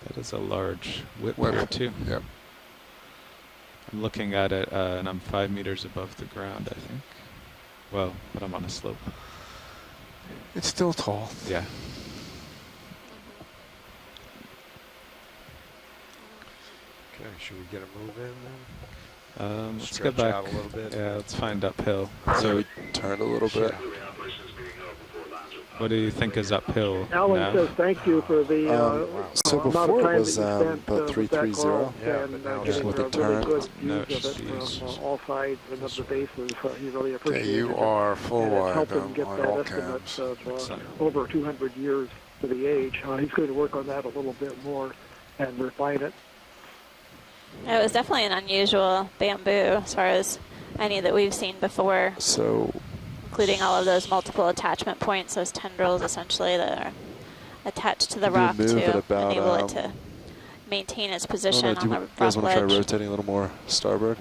That is a large whip there too. Yep. I'm looking at it, and I'm 5 meters above the ground, I think. Well, but I'm on a slope. It's still tall. Yeah. Okay, should we get a move in then? Let's Stretch get back. out a little bit. Yeah, let's find uphill. So we turned a little bit. What do you think is uphill Alan now? says thank you for the So amount before of it time was that you spent about with that 330. coral Yeah, and but now getting with the really turn. good No, views of it geez. from all sides and of the bases. He really Okay, appreciated you it. are full And it's wide helped him get on that all estimate cams. of over 200 years to the age. He's going to work on that a little bit more and refine it. It was definitely an unusual bamboo as far as any that we've seen before, So including all of those multiple attachment points, those tendrils essentially that are attached to the you rock move to at about, enable it to maintain its I don't position know, on do the you rock guys want to try ledge. rotating a little more starboard?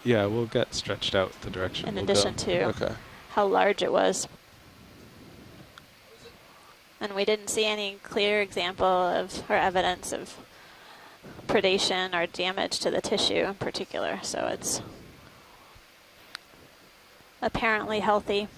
Yeah, we'll get stretched out the direction In we'll addition go. to Okay. how large it was. And we didn't see any clear example of or evidence of predation or damage to the tissue in particular, so it's apparently healthy.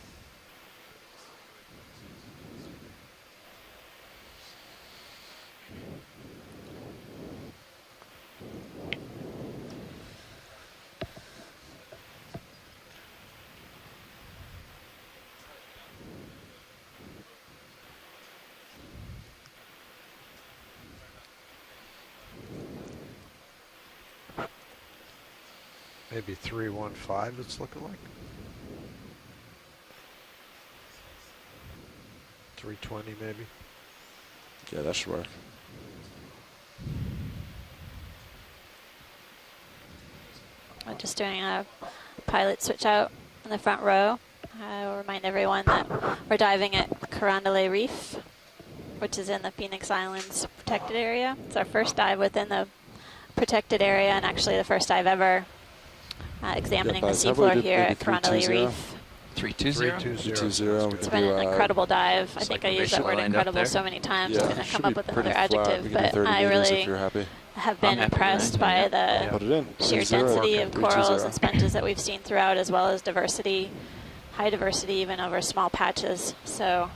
Maybe 315 it's looking like. 320 maybe. Yeah, that should work. I'm just doing a pilot switch out in the front row. I will remind everyone that we're diving at Carondelet Reef, which is in the Phoenix Islands protected area. It's our first dive within the protected area, and actually the first dive ever examining the guys, how about we seafloor do here maybe at Carondelet 320? Reef. 320. 320. We It's can been do an incredible dive. I It's think like I used that word lined up incredible there. so many times. Yeah, I couldn't should come be up with pretty another flat. adjective, We can do but 30 I meters really if you're happy. have I'm been happy with impressed that. by Yeah. the Put it in. sheer 3-0. density of 3-2-0. corals and sponges that we've seen throughout, as well as diversity, high diversity even over small patches. So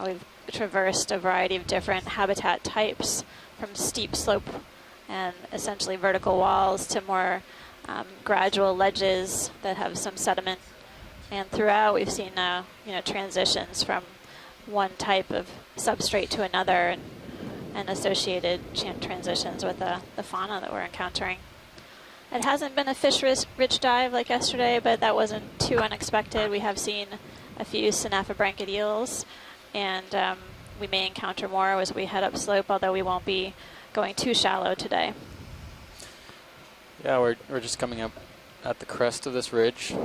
we've traversed a variety of different habitat types, from steep slope and essentially vertical walls to more gradual ledges that have some sediment. And throughout, we've seen transitions from one type of substrate to another, and associated transitions with the fauna that we're encountering. It hasn't been a fish-rich dive like yesterday, but that wasn't too unexpected. We have seen a few synaphobranchid eels, and we may encounter more as we head upslope, although we won't be going too shallow today. Yeah, we're just coming up at the crest of this ridge.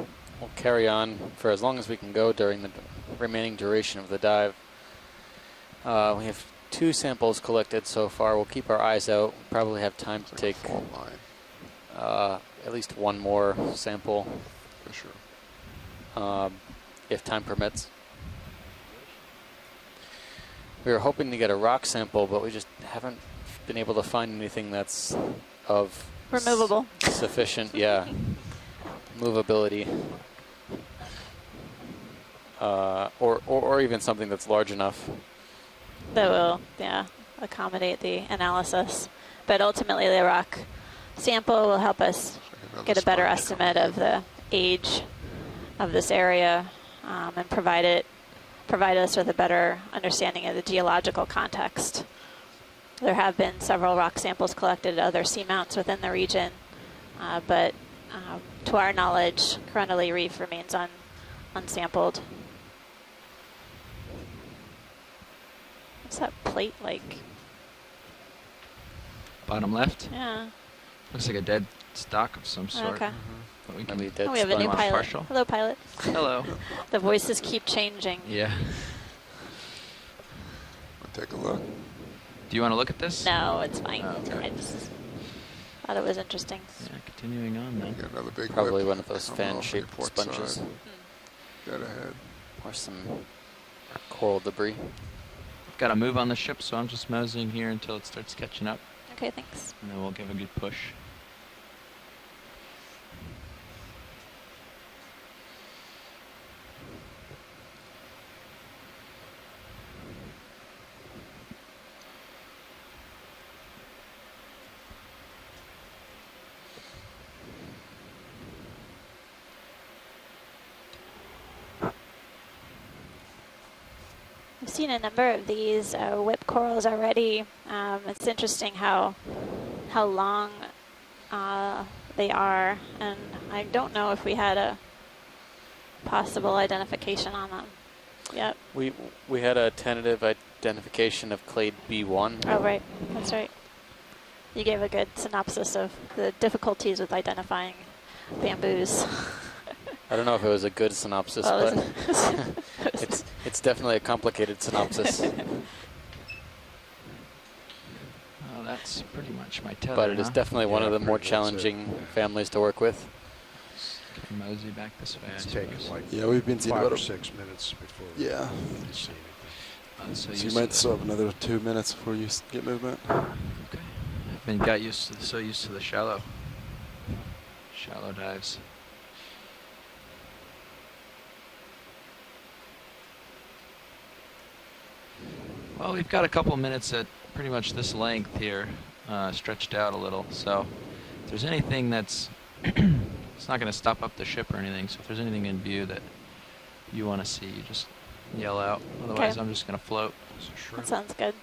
We'll carry on for as long as we can go during the remaining duration of the dive. We have 2 samples collected so far. We'll keep our eyes out. Probably have time to take at least one more sample, For sure. if time permits. We were hoping to get a rock sample, but we just haven't been able to find anything that's of Removable. sufficient, movability, or even something that's large enough. That will, accommodate the analysis. But ultimately, the rock sample will help us get a better estimate of the age of this area and provide us with a better understanding of the geological context. There have been several rock samples collected at other seamounts within the region, but to our knowledge, Carondelet Reef remains unsampled. What's that plate like? Bottom left. Yeah. Looks like a dead stock of some sort. Okay. But we can Maybe dead Oh, we have a new sponge. pilot. partial. Hello, pilot. Hello. The voices keep changing. Yeah. Take a look. Do you want to look at this? No, it's fine. Okay. I just thought it was interesting. Yeah, continuing on then. Got another big Probably whip one of those coming off the fan-shaped port sponges, side. Dead ahead. or some coral debris. we've got to move on the ship, so I'm just moseying here until it starts catching up, Okay, thanks. and then we'll give a good push. I've seen a number of these whip corals already. It's interesting how long they are, and I don't know if we had a possible identification on them. Yep. We had a tentative identification of clade B1. Oh, right. That's right. You gave a good synopsis of the difficulties with identifying bamboos. I don't know if it was a good synopsis, Well, but it's definitely a complicated synopsis. Well, that's pretty much my tether, But it is huh? definitely one Yeah, of the more pretty much that's it. challenging families to work with. Can mosey back this way, I It's suppose. taken like Yeah, we've been seeing 5 about or a, 6 minutes before yeah. we see anything. So So you used might to the- still have another 2 minutes before you get movement. Okay. I've been got used to so used to the shallow dives. Well, we've got a couple minutes at pretty much this length here, stretched out a little. So if there's anything that's, it's not going to stop up the ship or anything. So if there's anything in view that you want to see, you just yell out. Otherwise, Okay. I'm just going to float. It's a That shrimp. sounds good.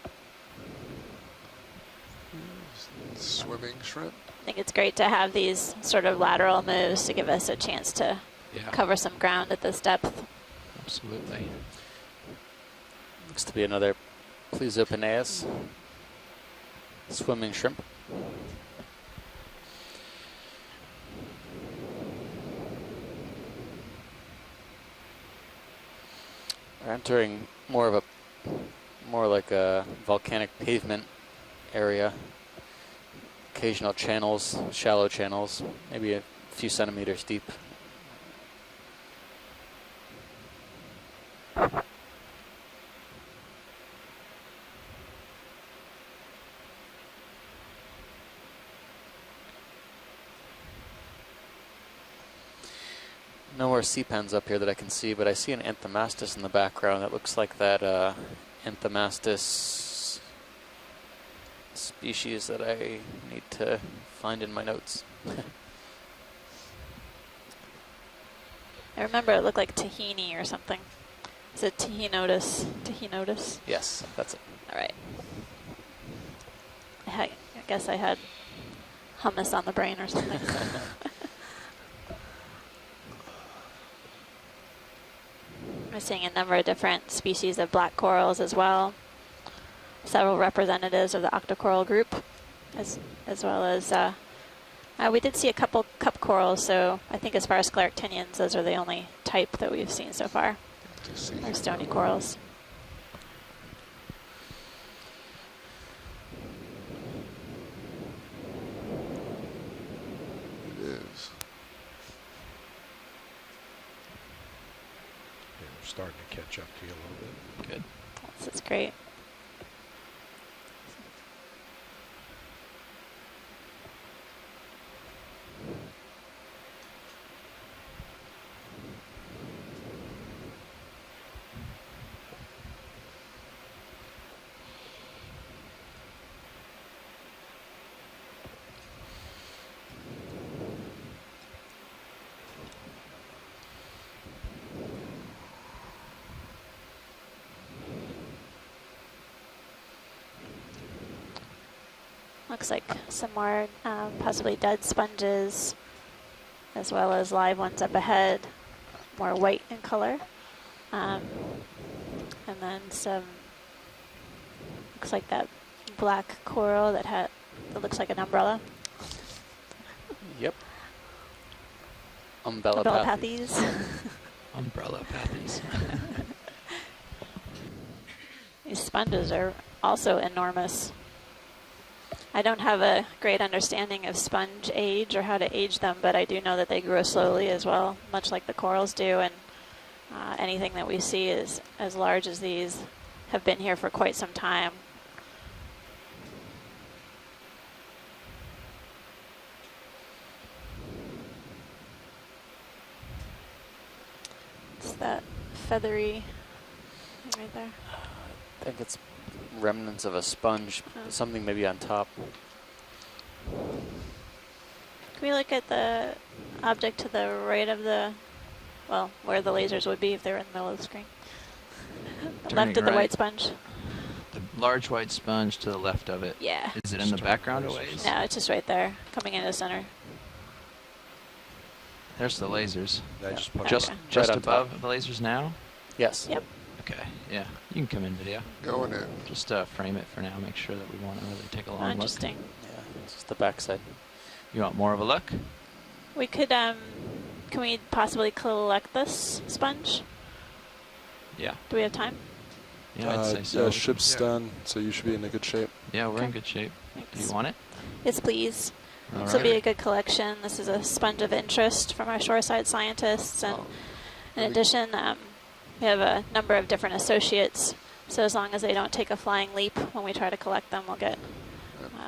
Swimming shrimp. I think it's great to have these sort of lateral moves to give us a chance to Yeah, cover some ground at this depth. absolutely. Looks to be another Plesiopenaeus swimming shrimp. We're entering more like a volcanic pavement area. Occasional channels, shallow channels, maybe a few centimeters deep. No more sea pens up here that I can see, but I see an Anthomastus in the background. That looks like that Anthomastus species that I need to find in my notes. I remember it looked like tahini or something. Is it tahinotus? Tahinotus? Yes, that's it. All right. I guess I had hummus on the brain or something. We're seeing a number of different species of black corals as well. Several representatives of the octocoral group, as well as we did see a couple cup corals. So I think as far as scleractinians, those are the only type that we've seen so far. They're stony corals. It is. Yeah, we're starting to catch up to you a little bit. Good. This is great. Looks like some more possibly dead sponges, as well as live ones up ahead, more white in color. And then some, looks like that black coral that looks like an umbrella. Yep. Umbellapathes. Umbellapathes. Umbrella pathies. These sponges are also enormous. I don't have a great understanding of sponge age or how to age them, but I do know that they grow slowly as well, much like the corals do, and anything that we see is as large as these have been here for quite some time. It's that feathery thing right there. I think it's remnants of a sponge, Oh. something maybe on top. Can we look at the object to the right of the, well, where the lasers would be if they were in the middle of the screen? Turning Left of the right. white sponge? The large white sponge to the left of it. Yeah. Is it in the background a ways? No, it's just right there, coming into the center. There's the lasers. I just put Just Okay. just Right on top. above the lasers now? Yes. Yep. Okay, yeah. You can come in video. Going in. Just frame it for now, make sure that we want to really take a long look. Interesting. Yeah, it's just the backside. You want more of a look? We could, can we possibly collect this sponge? Yeah. Do we have time? Yeah, I'd say so. Ship's Yeah. done, so you should be in a good shape. Yeah, we're in Okay. good shape. Do Thanks. you want it? Yes, please. All This will be a right. good collection. This is a sponge of interest from our shoreside scientists, and in addition, we have a number of different associates. So as long as they don't take a flying leap when we try to collect them, we'll get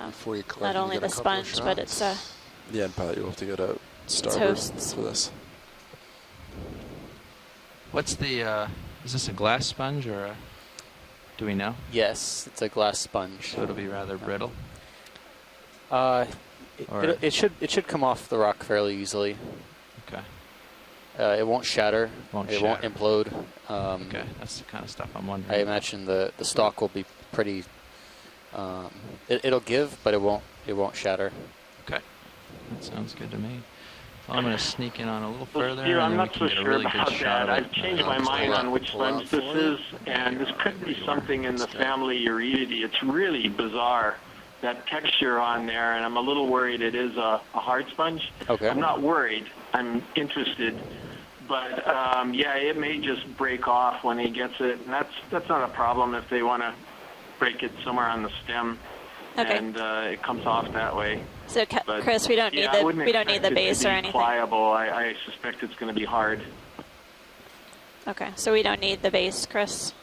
Before you collect, not you only get a the couple of sponge, but it's shots. Yeah, and Pat, you'll have to get a starboard hosts. for this. What's the, is this a glass sponge or a, do we know? Yes, it's a glass sponge. So it'll be rather brittle? It, Or- it should come off the rock fairly easily. Okay, It won't shatter. Won't it won't shatter. implode. okay. That's the kind of stuff I'm wondering. I imagine the stock will be pretty. It'll give, but it won't shatter. Okay, that sounds good to me. Well, I'm going to sneak in on a little Well, further, Steve, and I'm then we not can so get a sure really about good shot that. of I've it. changed my mind on which pull out sponge this for you. is, and this could be something in the family Urididae. It's really bizarre, that texture on there, and I'm a little worried it is a hard sponge. Okay. I'm not worried. I'm interested. But, yeah, it may just break off when he gets it, and that's not a problem if they want to break it somewhere on the stem, Okay. and it comes off that way. So, But, Chris, we don't need yeah, I the wouldn't we don't need the expect it base to or be anything. pliable. I suspect it's going to be hard. Okay, so we don't need the base, Chris.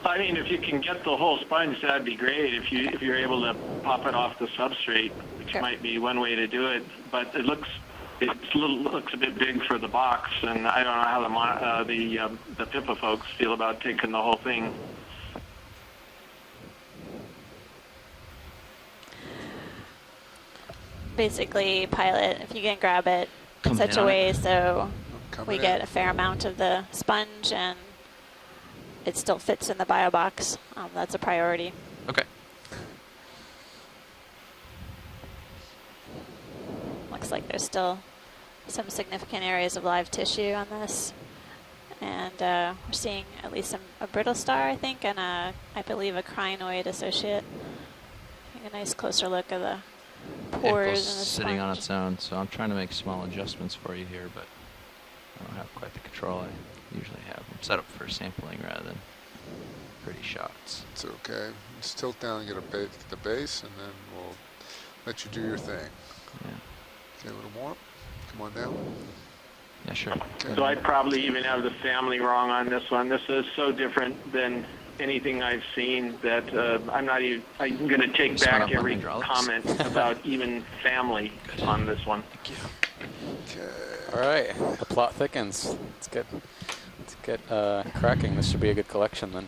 I mean, if you can get the whole sponge, that'd be great. If you're able to pop it off the substrate, which Okay. might be one way to do it. But it looks a bit big for the box, and I don't know how the PIPA folks feel about taking the whole thing. Basically, pilot, if you can grab it Come in such in a on way it. so Coming we in. get a fair amount of the sponge and it still fits in the bio box, that's a priority. Okay. Looks like there's still some significant areas of live tissue on this. And we're seeing at least a brittle star, I think, and I believe a crinoid associate. Getting a nice closer look of the pores Apple's and the sitting on sponge. its own, so I'm trying to make small adjustments for you here, but I don't have quite the control I usually have. I'm set up for sampling rather than pretty shots. It's okay. Just tilt down and get the base, and then we'll let you do your thing. Yeah, Okay, a little more. Come on down. yeah, sure. Okay. So I'd probably even have the family wrong on this one. This is so different than anything I've seen that I'm going to take Just went back up on every hydraulics. comment about even family on this one. Thank you. Okay. All right, the plot thickens. Let's get cracking. This should be a good collection then.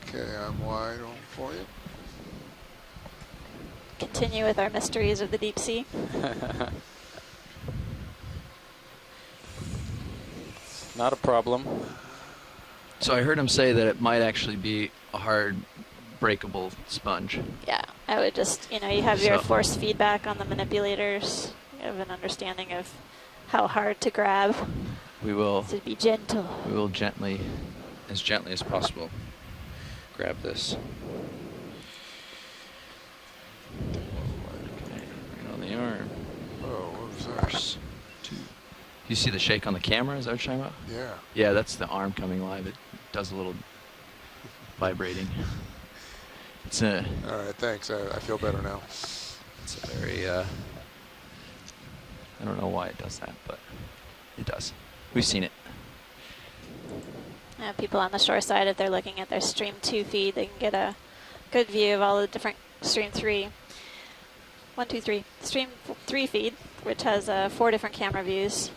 Okay, I'm wide on for you. Continue with our mysteries of the deep sea. Not a problem. So I heard him say that it might actually be a hard breakable sponge. Yeah, I would just, you have your So- force feedback on the manipulators. You have an understanding of how hard to grab. We will To be gentle. gently as possible, grab this. Okay, right on the arm. Oh, what was that? First, two. You see the shake on the camera? Is that what you're talking about? Yeah. Yeah, that's the arm coming live. It does a little vibrating. It's a All right, thanks. I feel better now. very I don't know why it does that, but It does. We've seen it. People on the shore side, if they're looking at their Stream 2 feed, they can get a good view of all the different Stream 3. 1, 2, 3. Stream 3 feed, which has 4 different camera views.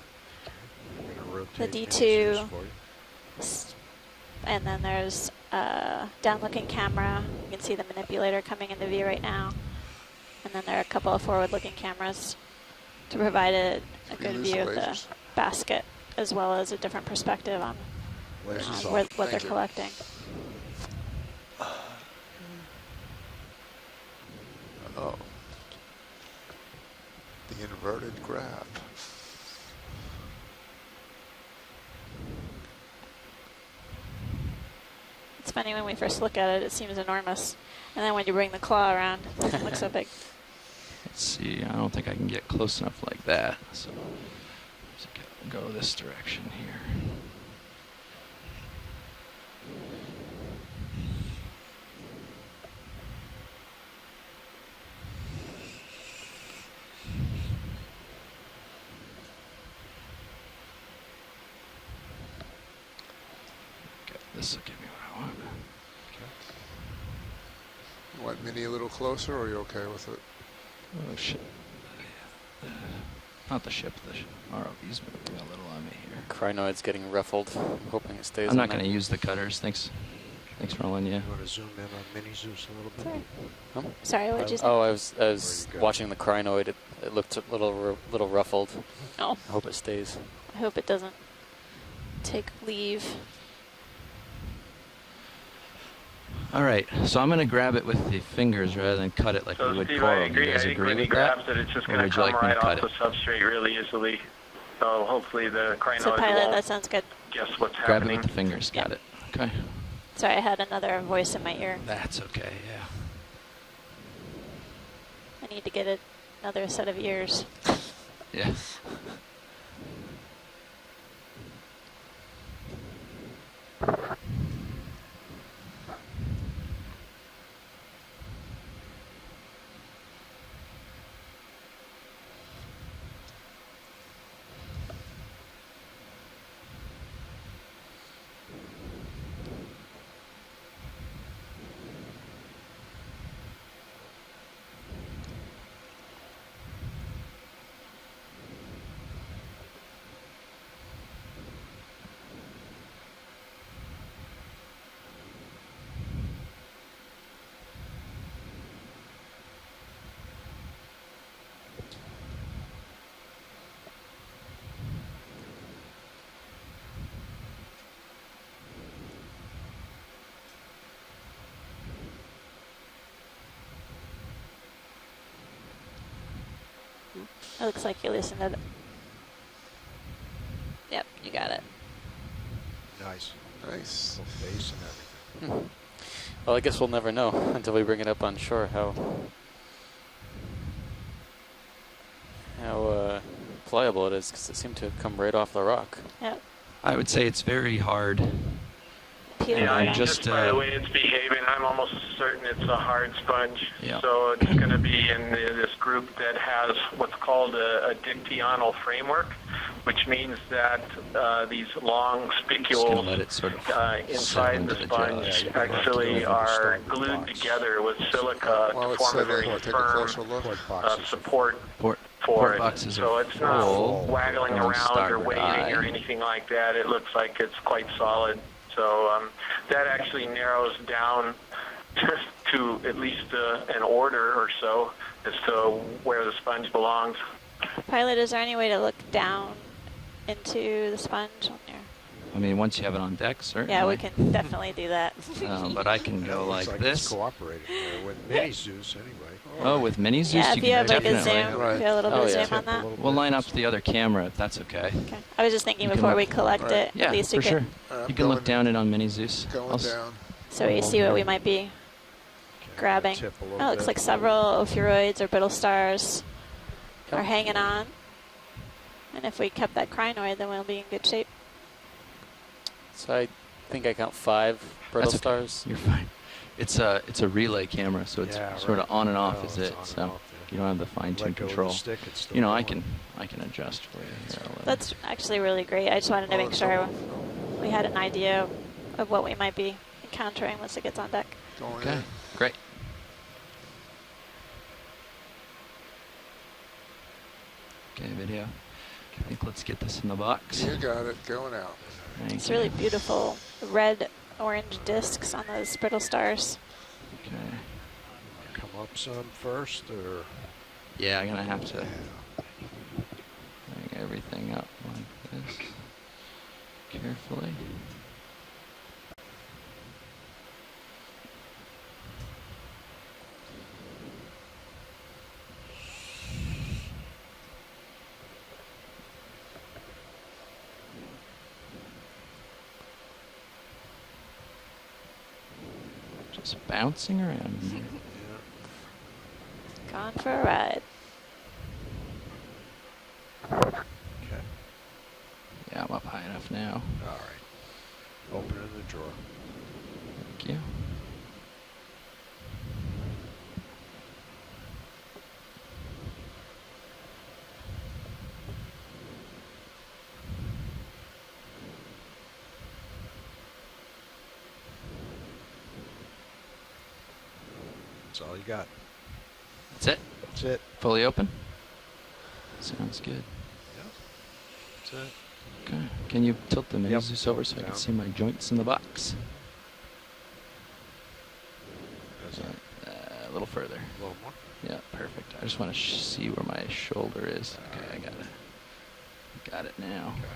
I'm gonna The rotate D2. Many Zeus for you. And then there's a down-looking camera. You can see the manipulator coming into view right now. And then there are a couple of forward-looking cameras to provide a good use view the of the lasers. basket, as well as a different perspective on Lasers what off. they're Thank you. collecting. Oh. The inverted grab. It's funny when we first look at it, it seems enormous. And then when you bring the claw around, it doesn't look so big. Let's see. I don't think I can get close enough like that. So let's go this direction here. Okay, this will give me what I want. You want Mini a little closer, or are you okay with it? Oh shit. Not the ship, the ROV's moving a little on me here. Crinoid's getting ruffled. I'm hoping it stays I'm on not there. going to use the cutters. Thanks, Roland. Yeah. You want to zoom in on Mini Zeus a little bit? Sorry. Sorry, what did you say? Oh, I was Where you go? watching the crinoid. It looked a little ruffled. Oh, I hope it stays. I hope it doesn't take leave. All right, so I'm going to grab it with the fingers rather than cut it like So we would Steve, coral. I agree. You I guys think agree when he with that? grabs it, it's just Or going to would you come like me to right cut off the substrate really easily. So hopefully the So crinoid pilot, that won't sounds good. guess what's Grab it happening. with the fingers. Got Yeah. it. Okay. Sorry, I had another voice in my ear. That's okay. Yeah. I need to get another set of ears. Yeah. It looks like you listened to it. Yep, you got it. Nice. Nice. Full face and everything. Well, I guess we'll never know until we bring it up on shore how pliable it is, because it seemed to have come right off the rock. Yep. I would say it's very hard. Peel it Yeah, right I off. just, by the way it's behaving, I'm almost certain it's a hard sponge. Yeah. So it's going to be in this group that has what's called a dictyonal framework, which means that these long Just gonna let spicules it sort of settle inside into the the gel. sponge Yeah, you have to actually go over the are starting glued box. together with silica While to it's form a settling, very we'll take a firm closer look. Port boxes. support Port for it. boxes So are it's not full. waggling Don't around start or with waiting I. or anything like that. It looks like it's quite solid. So that actually narrows down to at least an order or so as to where the sponge belongs. Pilot, is there any way to look down into the sponge? On your... I mean, once you have it on deck, certainly. Yeah, we can definitely do that. But I can go Looks like it's this. cooperating there with Mini Zeus anyway. Oh, with Mini Zeus, Yeah, you if you can have like a definitely. zoom, Right. if you have a little bit Oh, of yeah. zoom on that. We'll line up the other camera if that's okay. Okay. I was just thinking You can before look- we collect Right. it, Yeah, at least for we sure. can, You can look down it on Mini Zeus. Going down. so we see what we might be Okay, grabbing. tip a little Oh, it looks bit. like several ophiuroids or brittle stars are hanging on. And if we kept that crinoid, then we'll be in good shape. So I think I count 5 brittle That's okay. stars. You're fine. It's a relay camera, so it's Yeah, sort of right. on and off, Oh, is it's it? on and So off, You don't have the fine-tune Let go of the control. stick, it's still You know, I going. can adjust for you here a little. That's actually really great. I just wanted to Oh, make it's sure all- we had an idea of what we might be encountering once it gets on deck. Going Okay, in. great. Okay, video. I think let's get this in the box. You got it. Going out. Thank It's you. really beautiful red orange discs on those brittle stars. Okay. Come up some first, or Yeah, I'm gonna have to bring everything up like this carefully. Just bouncing around in here. Gone for a ride. okay. Yeah, I'm up high enough now. All right. Open in the drawer. Thank you. That's all you got. That's it. That's it. Fully open. Sounds good. That's it. Okay. Can you tilt the mini Yep. Zeus over so I can Down. see my joints in the box? How's that? A little further. A little more. Yeah, perfect. I just want to see where my shoulder is. Okay, I got it. Got it now. Okay.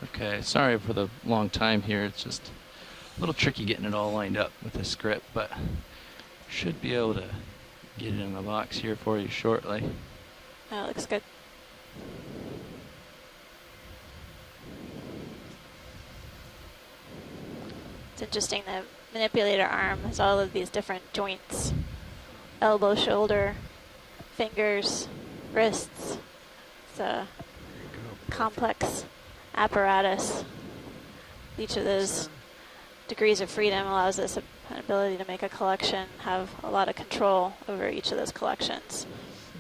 Okay, sorry for the long time here. It's just a little tricky getting it all lined up with this script, but should be able to get it in the box here for you shortly. Oh, it looks good. It's interesting, the manipulator arm has all of these different joints. Elbow, shoulder, fingers, wrists. It's a There you go. complex apparatus. Each of those degrees of freedom allows us an ability to make a collection, have a lot of control over each of those collections.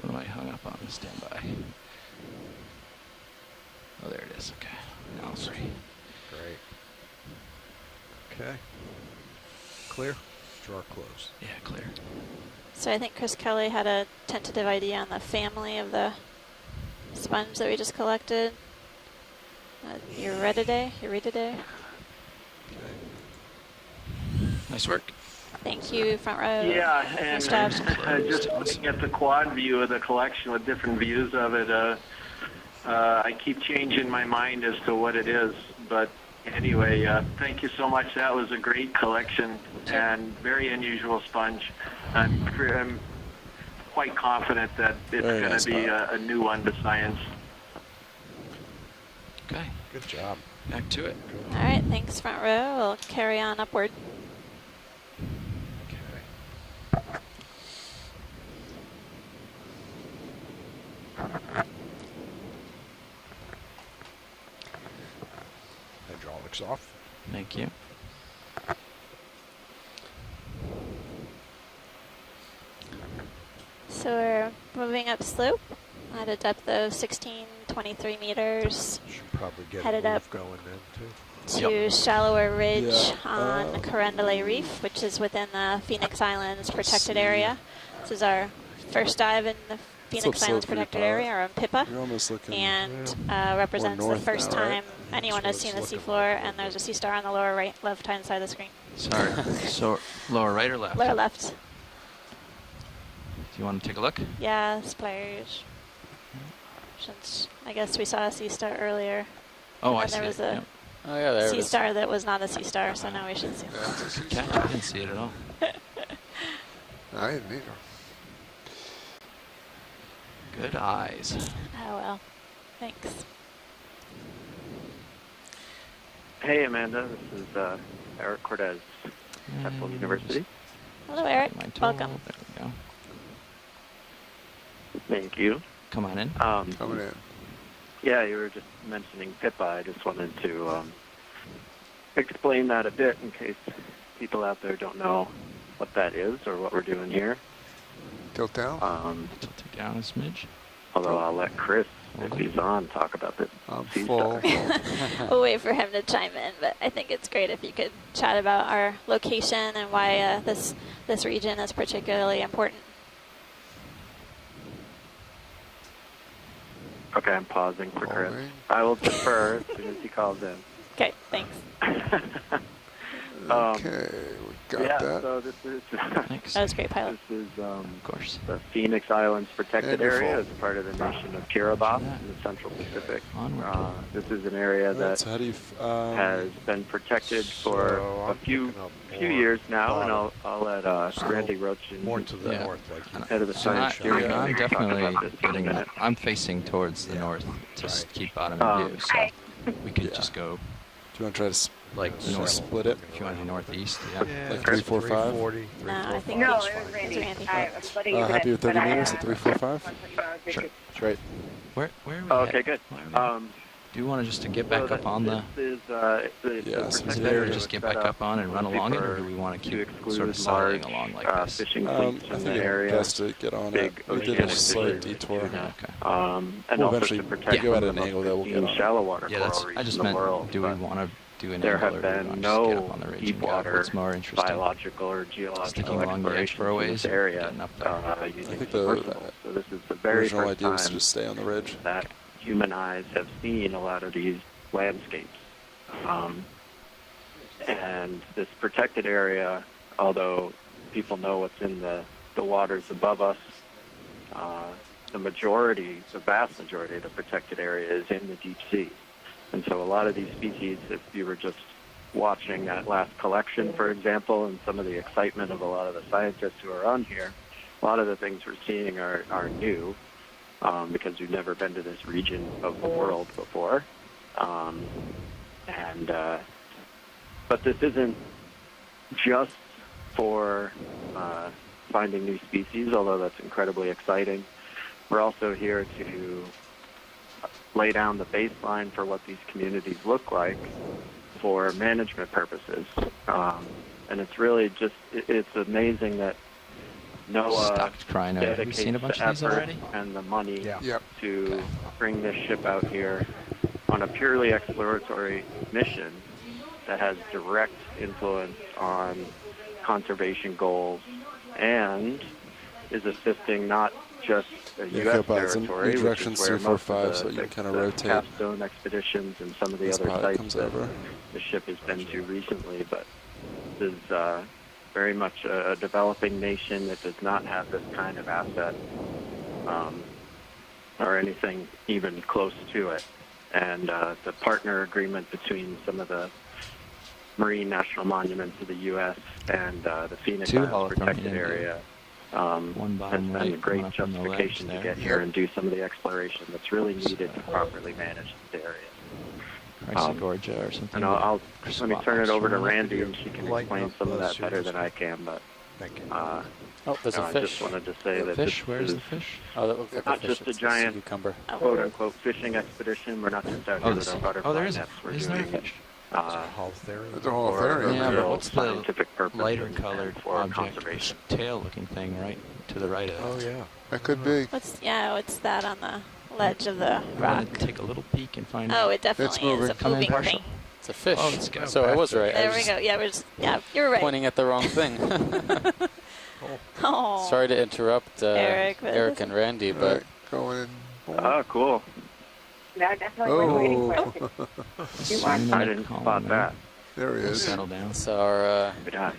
What am I hung up on? Stand by. Oh, there it is. Okay. Now I'm free. Great. Okay. Clear. Drawer closed. Yeah, clear. So I think Chris Kelly had a tentative idea on the family of the sponge that we just collected. Eurydidae? Okay. Nice work. Thank you, front row. Yeah, Nice and job. just looking at the quad view of the collection with different views of it, I keep changing my mind as to what it is. But anyway, thank you so much. That was a great collection and very unusual sponge. I'm quite confident that it's Very going nice to be spot. a new one to science. Okay. Good job. Back to it. All right, thanks, front row. We'll carry on upward. Okay. Hydraulics off. Thank you. So we're moving up slope at a depth of 16 23 meters. Should probably get Headed a up move going then too. to Shallower Ridge Yeah, on Carendalee Reef, which is within the Phoenix Islands protected area. This is our first dive in the Phoenix upslope Islands pretty protected far. area, or in PIPA, You're almost looking. and represents the north first now, right? time anyone That's has what seen the it's looking seafloor, like. and there's a sea star on the lower right, left-hand side of the screen. Sorry. So lower right or left? Lower left. Do you want to take a look? Yeah, splurge. Since I guess we saw a sea star earlier. Oh, I and see. there was it. a Yep. Oh yeah, there it sea is. star that was not a sea star, so now we should see. Yeah, it's a sea Okay, star. I didn't see it at all. I didn't either. Good eyes. Oh well, thanks. Hey, Amanda. This is Eric Cortez, Temple And University. Hello, Eric. my tool. Welcome. There we go. Thank you. Come on in. Coming in. Yeah, you were just mentioning PIPA. I just wanted to explain that a bit in case people out there don't know what that is or what we're doing here. Tilt down. Tilt it down a smidge. Although I'll let Chris, if Hold on. he's on, talk about this. I'm sea full. star. We'll wait for him to chime in, but I think it's great if you could chat about our location and why this region is particularly important. Okay, I'm pausing for Chris. Pausing. I will defer as soon as he calls in. Okay, thanks. Okay, we got yeah, that. so this is Thanks. That was a great pilot. this is Of course. the Phoenix Islands protected And you're area full. as part of the nation of Kiribati in the Central Pacific. Onward. This is an area that So how do you? has been protected for So a I'm few picking up few more years now, and bottom, I'll let Randy Roach, more to the Yeah. north, like you head of the So I, science steering I'm committee, talk definitely about this in a getting. minute. I'm facing towards the Yeah. north to Right. keep bottom in view. So we could Yeah. just go Do you want to try to like Yeah, north. split it? If you want to do northeast, yeah. Like 345? 340, No, I think No, it's it was Randy. Randy. I was letting you Happy with 30 but I, meters at 345? Sure. That's right. Where are we? Okay, at? good. Where are we at? Do you want to just to get back So up on the? this is, the Yeah, so Is it's protected it better area to just was get set back up on and run mostly along it, or for- do we want to keep exclude sort of sidling large, along like this? fishing I fleets in think the it's area. best to get on big it. We did a oceanic slight fisheries, detour. Okay. and We'll also eventually to protect go at some an of the angle that we'll get 15 on. shallow water Yeah, coral that's. reefs I just in the meant. world. Do we but want to do an there angle, have or do we been want to just get up no on the ridge deep and go? water What's more interesting? biological or geological Sticking along the edge exploration for a in ways this or area getting up there? using I think submersibles. So this is the very Original first idea was to time just stay on the ridge. that human eyes have seen a lot of these landscapes. And this protected area, although people know what's in the waters above us, the vast majority of the protected area is in the deep sea. And so a lot of these species, if you were just watching that last collection, for example, and some of the excitement of a lot of the scientists who are on here, a lot of the things we're seeing are new because we've never been to this region of the world before. But this isn't just for finding new species, although that's incredibly exciting. We're also here to lay down the baseline for what these communities look like for management purposes. And it's really just, it's amazing that NOAA Stocked crino. Have you dedicates seen a bunch the of these effort already? and the money Yeah. Yep. to Okay. bring this ship out here on a purely exploratory mission that has direct influence on conservation goals and is assisting not just the Yeah, U.S. go by some territory, which directions is where most 345, of so you the, can kinda the rotate Capstone expeditions and some of the as other pilot sites comes that over. the ship has been to recently, but this is very much a developing nation that does not have this kind of asset or anything even close to it. And the partner agreement between some of the marine national monuments of the U.S. and the Phoenix Two Islands Holothurman protected Indian. area One has bottom been a right, great one up on the ledge justification to there. get here and do some of the exploration that's really needed to properly manage this area. Chrysogorgia or something. And I'll Chris let me turn it over to Randy, do. and she can Lighten explain up some of the that better than I series. can. But Thank you. Oh, there's a I fish. just wanted to say that Fish? this Where's is the fish? Oh, that looks like not a fish. just a It's giant sea cucumber. quote-unquote fishing expedition. We're not just out Oh, here with our butterfly there is. nets. We're Isn't there a doing fish? Hall theory. There's a whole for aquarium Yeah, there. but what's the scientific purposes Lighter and colored for object, conservation. tail-looking thing, right to the right of it. Oh yeah. That could be. What's that on the ledge of the You rock. want to take a little peek and find Oh, out? it definitely is moving. a Come in moving partial. thing. It's a fish. Oh, it's got a so I was right. I There was we just go. Yeah, we're just, yeah, you're right. pointing at the wrong thing. Oh, Sorry to interrupt Eric, but Eric this and Randy, All but right, going in. Oh, cool. Yeah, definitely we're waiting for it. Oh, You want I didn't spot that. there he is. Settle down. it's our Good eye.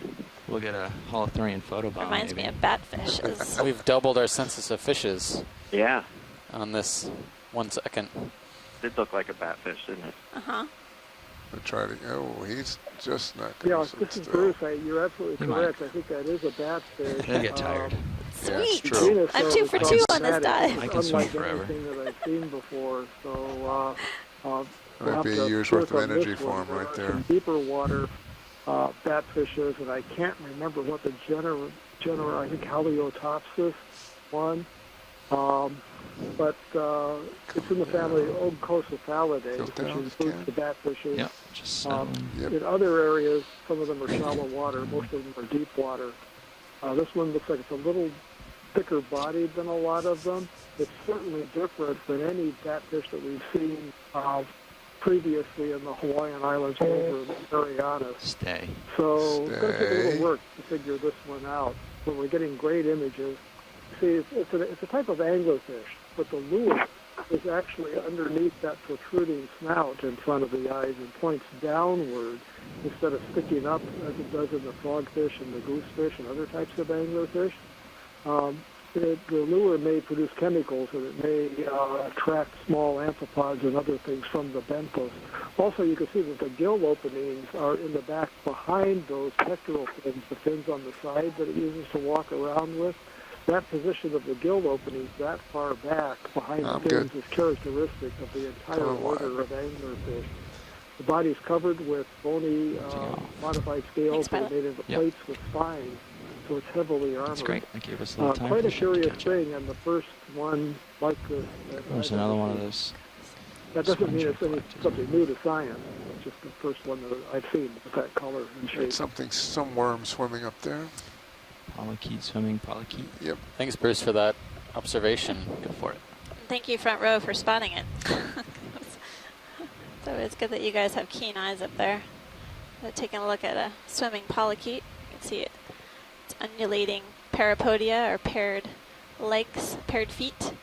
We'll get a Holothurian photobomb. reminds maybe. me of batfishes. we've doubled our census of fishes Yeah, on this 1 second. did look like a batfish, didn't it? Uh-huh. We'll try to. Oh, he's just not Yeah, going to sit this is still. Bruce. You're absolutely He might. correct. I think that is a batfish. He'll get tired. Yeah, it's Sweet. true. Venus, I'm though, 2 is for 2 on this problematic. dive. I can swim Unlike forever. anything that I've seen before. So we'll Might have be a to year's work worth of on energy this for one. him right are there. some deeper water batfish is, and I can't remember what the genera I think Haliotopsis one. But it's in the family Okeanos, Tilt which down, includes scan. the batfishes. Yep, just settle in. Yep. In other areas, some of them are shallow water, most of them are deep water. This one looks like it's a little thicker bodied than a lot of them. It's certainly different than any batfish that we've seen previously in the Hawaiian Islands over in Okeanos. Stay. So it's going to take a Stay. little work to figure this one out, but we're getting great images. See, it's a type of anglerfish, but the lure is actually underneath that protruding snout in front of the eyes and points downward instead of sticking up as it does in the frogfish and the goosefish and other types of anglerfish. The lure may produce chemicals and it may attract small amphipods and other things from the benthos. Also, you can see that the gill openings are in the back behind those pectoral fins, the fins on the side that it uses to walk around with. That position of the gill openings that far back behind the fins is characteristic of the entire order of anglerfish. The body is covered with bony, modified scales that are made into plates with spines, so it's heavily armored. That's great. That gave us a little time Quite for a the ship to curious catch up. thing, and the first one like this. There's another one of those. That doesn't mean sponge it's something new to science. It's just the first one that I've seen with that color and shape. Some worm swimming up there. Polychaete swimming, polychaete. Yep. Thanks, Bruce, for that observation. Go for it. Thank you, front row, for spotting it. So it's good that you guys have keen eyes up there. Taking a look at a swimming polychaete. You can see it. It's undulating parapodia, or paired legs, paired feet.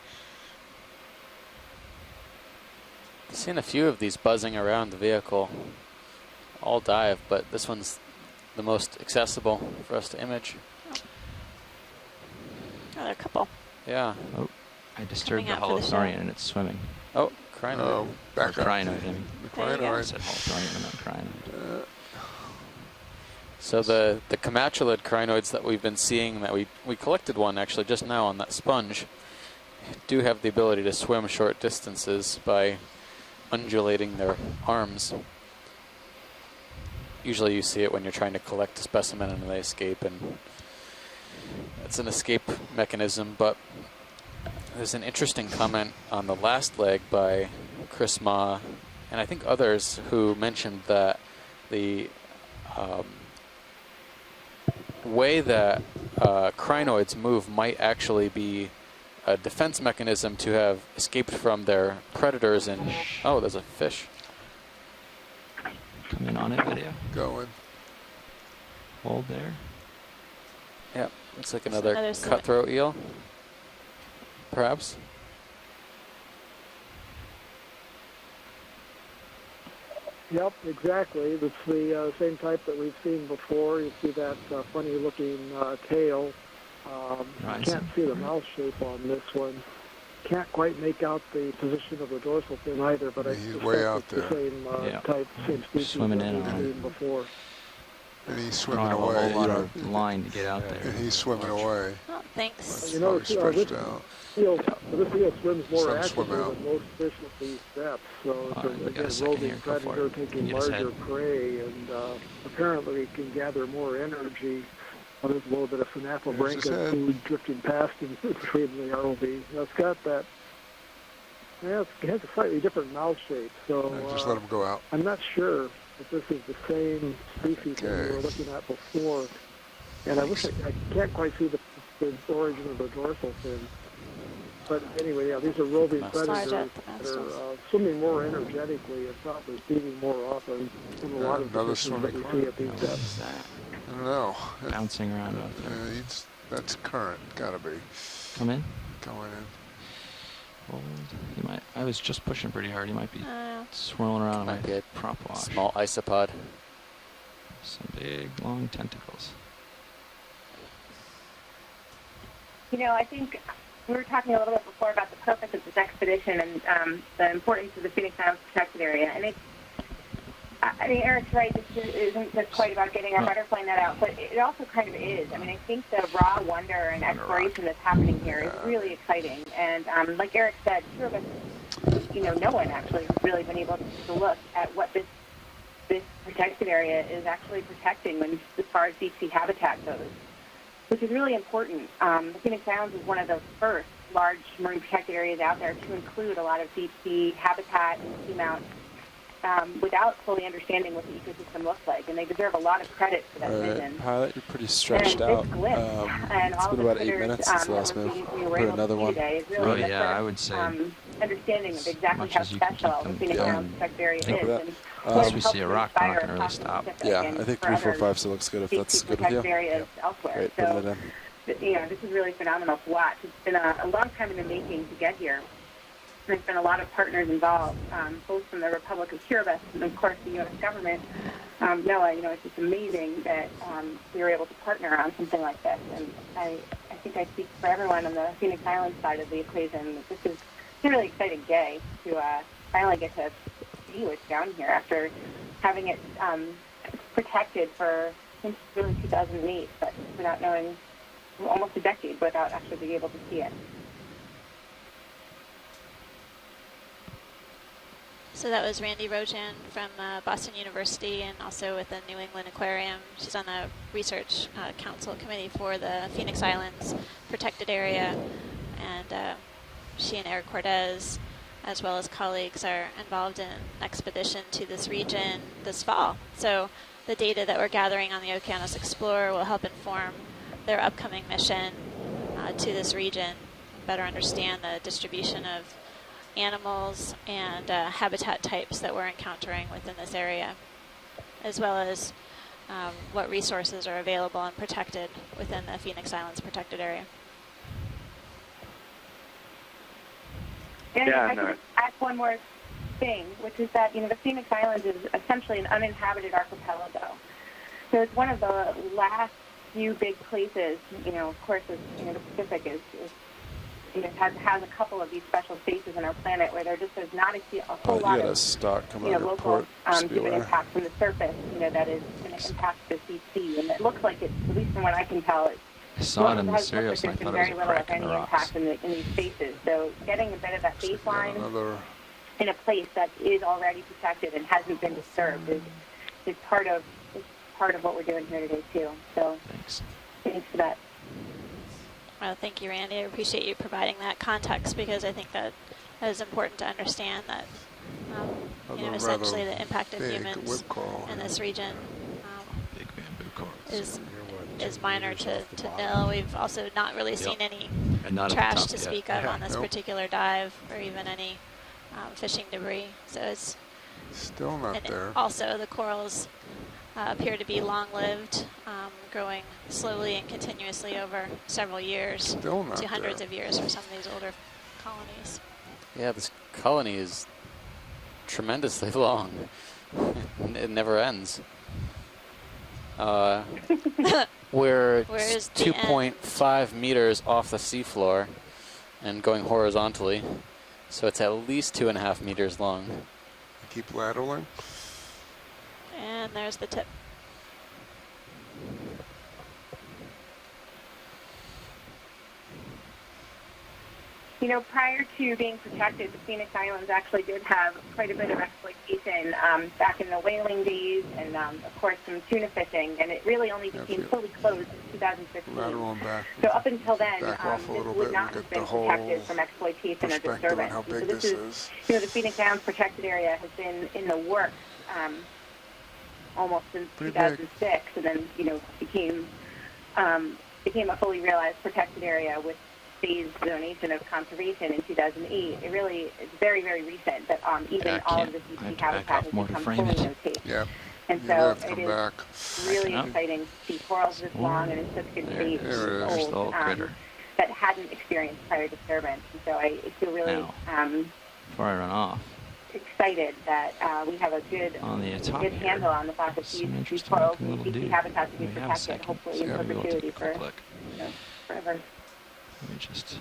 I've seen a few of these buzzing around the vehicle. All dive, but this one's the most accessible for us to image. Another couple. Yeah. Oh, I disturbed the out for the show. Holothurian and it's swimming. Oh, crinoid. Oh, back up. Crinoid, I mean. The There you go. I crinoid. said Holothurian and not crinoid. So the comatulid crinoids that we've been seeing, that we collected one actually just now on that sponge, do have the ability to swim short distances by undulating their arms. Usually you see it when you're trying to collect a specimen and they escape, and it's an escape mechanism. But there's an interesting comment on the last leg by Chris Ma and I think others who mentioned that the way that crinoids move might actually be a defense mechanism to have escaped from their predators. And oh, there's a fish. Come in on it, video. Going. Hold there. Yep, looks like another another cutthroat eel, perhaps. Yep, exactly. It's the same type that we've seen before. You see that funny-looking tail. Right. Can't see the mouth shape on this one. Can't quite make out the position of the dorsal fin either, but I He's suspect way out it's the there. same Yeah. type, same species Swimming that in we've on it. seen before. And he's I don't swimming have a away. whole lot You of know, line to get out there. and he's swimming away. Oh, thanks. You know, Probably stretched this out. this eel swims more Some actively swim out. than most fish at these depths. So it's All right, we got a again, second roving here. Go for predator it. taking Get his larger head. prey, and apparently it can gather more energy. There's a little bit of There's his synapobranchian head. food drifting past in between the ROV. Now, it's got that. Yeah, it has a slightly different mouth shape. So Just let him go out. I'm not sure if this is the same species that we Okay. were looking at before. And I wish I can't quite see the origin of the dorsal fin. But anyway, yeah, these are roving Masters. predators Large at the that are masters. swimming more energetically and probably feeding more often in a lot of Another conditions that we swimming see at these What depths. is that? I don't know. Bouncing around out there. That's current. Gotta be Come in. going in. Hold. He might. I was just pushing pretty hard. He might be Uh, swirling around Might my be a prop wash. small isopod. Some big, long tentacles. You know, I think we were talking a little bit before about the purpose of this expedition and the importance of the Phoenix Islands protected area. And it's, I mean, Eric's right, this isn't just quite about getting our butterfly net out, but it also kind of is. I mean, I think the raw wonder and exploration that's happening here is really exciting. And like Eric said, few of us, no one actually has really been able to look at what this protected area is actually protecting as far as deep sea habitat goes, which is really important. The Phoenix Islands is one of the first large marine protected areas out there to include a lot of deep sea habitat and seamount without fully understanding what the ecosystem looks like, and they deserve a lot of credit for that vision. Pilot, you're pretty stretched and out. This glimpse and It's all been of the about 8 critters, minutes since the that last we move. were Put able to another see one. today is really Oh the yeah, I first, would say. understanding of exactly much how as you can special keep the them Phoenix down. Islands protected area is. Think of that. And Unless what we helps see a to rock, inspire we're not gonna really across the stop. Pacific Yeah, and I think for 3456 looks good if deep that's sea good with you. protected areas elsewhere. Great, So, putting it in. this is really phenomenal to watch. It's been a long time in the making to get here. There's been a lot of partners involved, both from the Republic of Kiribati and, of course, the U.S. government. Noah, it's just amazing that we were able to partner on something like this. And I think I speak for everyone on the Phoenix Islands side of the equation. This is a really exciting day to finally get to see what's down here after having it protected since really 2008, but without knowing, almost a decade without actually being able to see it. So that was Randy Rojan from Boston University and also with the New England Aquarium. She's on the Research Council Committee for the Phoenix Islands protected area. And she and Eric Cortez, as well as colleagues, are involved in an expedition to this region this fall. So the data that we're gathering on the Okeanos Explorer will help inform their upcoming mission to this region, better understand the distribution of animals and habitat types that we're encountering within this area, as well as what resources are available and protected within the Phoenix Islands protected area. And Yeah, I no. can add one more thing, which is that, the Phoenix Islands is essentially an uninhabited archipelago. So it's one of the last few big places, of course, the Pacific has a couple of these special spaces in our planet where there just does not a whole You lot got a of stock coming out of local port. Just be human aware. impact from the surface, that is going to impact the deep sea. And it looks like it's, at least from what I can tell, I saw it in the has Sirius looked and I like there's thought it been was a very little, crack if in the any, rocks. impact in these spaces. So getting a bit of that So we've got baseline another. in a place that is already protected and hasn't been disturbed is part of what we're doing here today too. So Thanks. thanks for that. Well, thank you, Randy. I appreciate you providing that context because I think that is important to understand that, Another essentially rather the impact of big humans whip coral. in this region Big bamboo corals. is You're what, 10 minor meters to off the bottom? nil. We've also not really seen any And not at the trash top to yet. speak of on this Nope. particular dive or even any fishing debris. So it's Still not and there. also the corals appear to be long-lived, growing slowly and continuously over several years Still not to hundreds there. of years for some of these older colonies. Yeah, this colony is tremendously long. It never ends. We're Where is the 2.5 meters off the seafloor and going horizontally, so it's at least 2.5 meters long. Keep lateraling. And there's the tip. Prior to being protected, the Phoenix Islands actually did have quite a bit of exploitation back in the whaling days and, of course, some tuna fishing, and it really only became fully closed in 2015. Lateral and back. So up until then, Back off a this little would bit. not We have get been the whole protected from exploitation or perspective on disturbance. how And so big this this is, is. the Phoenix Islands protected area has been in the works almost since Pretty big. 2006, and then became a fully realized protected area with phase zonation of conservation in 2008. It really is very, very recent that even Yeah, I all of can't- the I have CP to back habitat off has more to become frame fully it. notate. Yep. And You so have to it come is back. really Backing up. exciting to see corals this long and in such good There shape, it is. There it is. There's the little critter. that hadn't experienced prior disturbance. And so I feel really Now. Before I run off, excited that we have a good on the top good here, handle on the fact that some these interesting corals looking and little CP dude. habitats to be We have a protected, second, hopefully so in maybe we'll take perpetuity a quick for look. forever. Let me just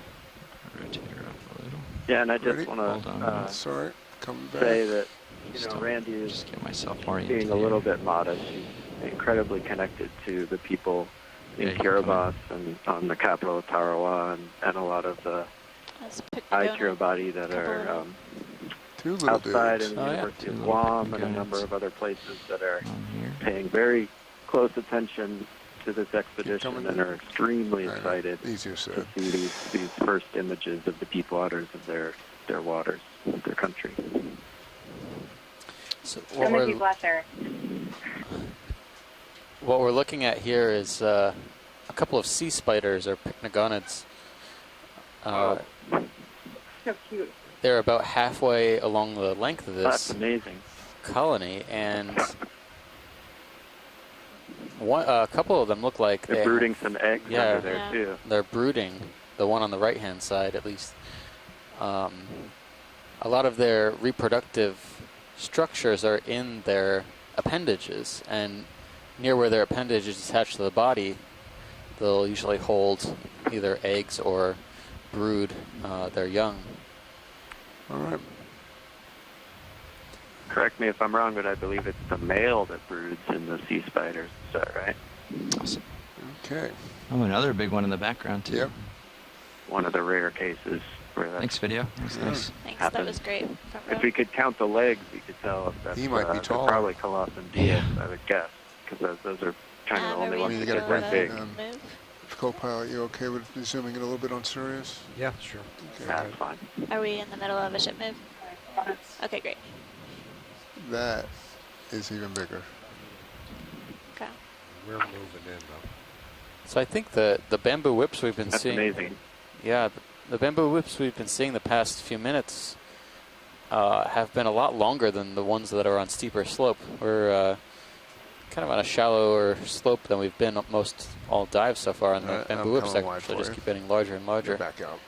rotate her up a little. Yeah, and I Ready? just want Hold to on. Sorry, coming back. say that, Stop. Randy is Just get myself oriented being a little here. bit modest. He's incredibly connected to the people in Yeah, you can come Kiribati and on the capital of Tarawa and a lot of the Let's pick high the Kiribati that Couple are of Two little outside dudes. in the Oh, yeah. University Two of little Guam and a guys. number of other places that are On here. paying very close attention to this expedition coming. and are extremely Right. excited Easier to said. see these first images of the deep waters of their waters, of their country. So That makes me blush, Eric. what we're looking at here is a couple of sea spiders or pycnogonids. So cute. They're about halfway along the length of That's this amazing. colony, and a couple of them look like They're brooding some eggs Yeah. under there Yeah. too. They're brooding. The one on the right-hand side, at least. A lot of their reproductive structures are in their appendages, and near where their appendage is attached to the body, they'll usually hold either eggs or brood their young. All right. Correct me if I'm wrong, but I believe it's the male that broods in the sea spiders. Is that right? Awesome. Okay. Oh, another big one in the background too. Yep. One of the rare cases where that's Thanks, video. That's Yeah. nice. Thanks, happens. that was great. Front row. If we could count the legs, we could tell if that's He might be that's taller. probably Colossus diaz, I would guess, because those are kind of the Are only we ones in you the that gotta get middle that break of big. it a move? Co-pilot, you okay with zooming in a little bit on Sirius? Yeah, sure. Okay. That's fine. Are we in the middle of a ship move? Okay, great. That is even bigger. Okay. We're moving in though. So I think the bamboo whips we've been That's seeing. amazing. Yeah, the bamboo whips we've been seeing the past few minutes have been a lot longer than the ones that are on steeper slope. We're kind of on a shallower slope than we've been most all dives so far, and the Alright, bamboo I'm whips coming wide actually for just you. keep getting larger and larger. Back out.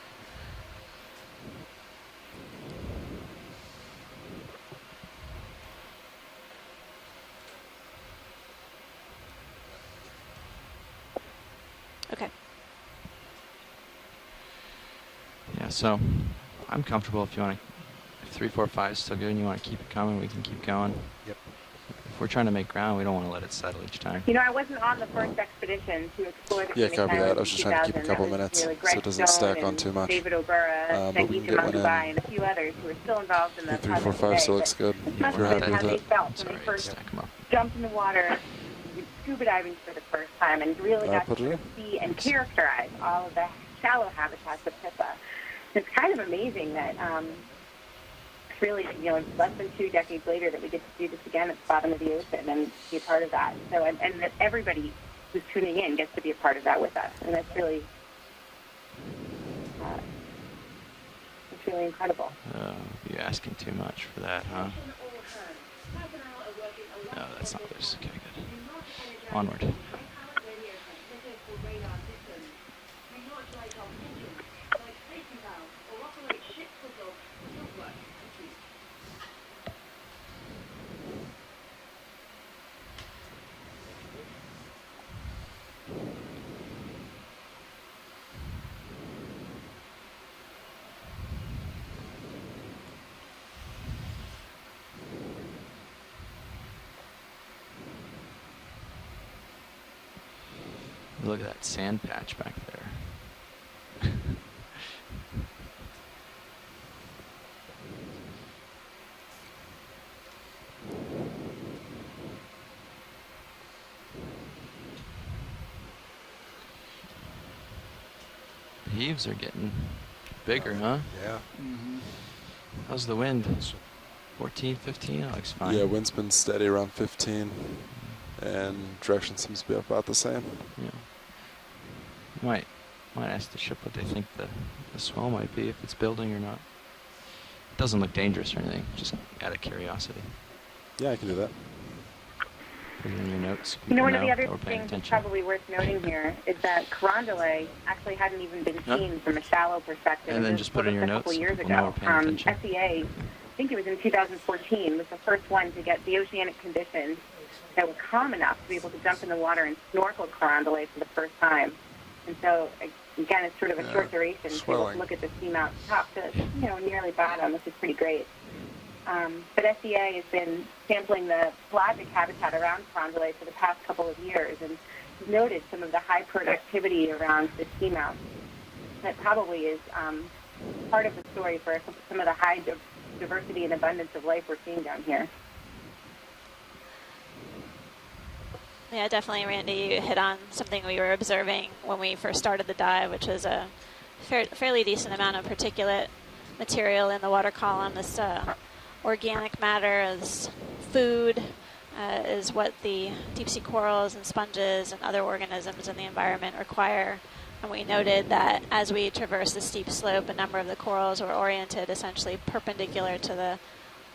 Okay. Yeah, so I'm comfortable if you want to. If 3, 4, 5 is still good and you want to keep it coming, we can keep going. Yep. If we're trying to make ground, we don't want to let it settle each time. You know, I wasn't on the first expedition to explore the Yeah, Phoenix copy that. Islands I was in just trying to keep a 2000. couple That was minutes really so Greg it doesn't Stone stack on and too much. David O'Bara, But we can get one in. Mangubai, and a few others who are still involved in the 3, 4, project 5 today. still looks good. But Yeah, it's we're fascinating happy how with they it. felt It's when they alright, first stack 'em up. jumped in the water, scuba diving for the first time, and really got put it to in. see and characterize all of the shallow habitats of Pippa. It's kind of amazing that it's really, less than 2 decades later that we get to do this again at the bottom of the ocean and be a part of that. So, and that everybody who's tuning in gets to be a part of that with us, and that's really, it's really incredible. You're asking too much for that, huh? No, that's not this. Okay, good. Onward. Look at that sand patch back there. The heaves are getting bigger, huh? Yeah. How's the wind? 14, 15? That looks fine. Yeah, wind's been steady around 15, and direction seems to be about the same. Yeah. Might Might ask the ship what they think the swell might be, if it's building or not. It doesn't look dangerous or anything, just out of curiosity. Yeah, I can do that. Put it in your notes. You know, one of the that other we're paying things that's attention. probably worth noting here is that Carondelet actually hadn't even been seen from a shallow perspective. And then This just put it in was your a couple notes. years People know ago. we're paying attention. SEA, I think it was in 2014, was the first one to get the oceanic conditions that were calm enough to be able to jump in the water and snorkel Carondelet for the first time. And so, again, it's sort of a short duration to be able swelling. to look at the seamount top to, nearly bottom, which is pretty great. But SEA has been sampling the pelagic habitat around Carondelet for the past couple of years and noted some of the high productivity around the seamount. That probably is part of the story for some of the high diversity and abundance of life we're seeing down here. Yeah, definitely, Randy, you hit on something we were observing when we first started the dive, which was a fairly decent amount of particulate material in the water column. This organic matter, this food, is what the deep sea corals and sponges and other organisms in the environment require. And we noted that as we traversed the steep slope, a number of the corals were oriented essentially perpendicular to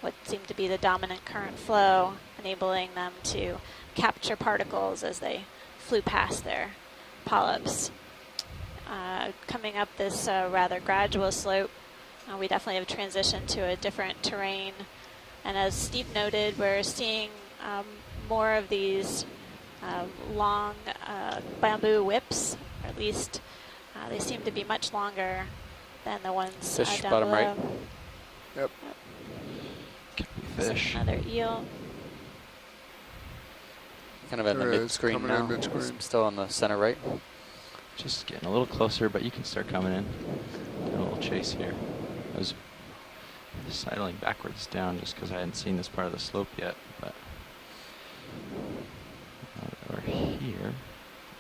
what seemed to be the dominant current flow, enabling them to capture particles as they flew past their polyps. Coming up this rather gradual slope, we definitely have transitioned to a different terrain. And as Steve noted, we're seeing more of these long bamboo whips, or at least they seem to be much longer than the ones Fish, down bottom below. right. Yep. Fish. Another eel. Kind of in the There is, mid-screen coming in now. mid-screen. Still on the center right. Just getting a little closer, but you can start coming in. Doing a little chase here. I was sidling backwards down just because I hadn't seen this part of the slope yet, but now that we're here,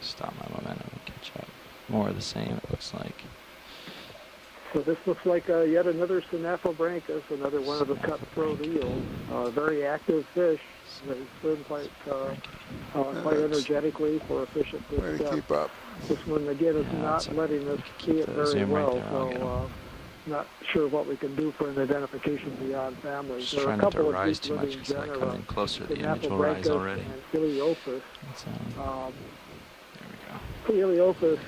stop my momentum and catch up. More of the same, it looks like. So this looks like yet another Synaphobranchus, another one of the cutthroat eels. Very active fish. They swim quite energetically for a fish at Way this to depth. keep up. This one, again, is Yeah, not letting us see it the very zoom right well, there, I'll get 'em. so not sure what we can do for an identification beyond families. Just There are trying a not to couple of rise deep too much living because I come genera, in closer, the image will rise Synaphobranchus already. and Eleophis. It's, Um, there we go. Eleophis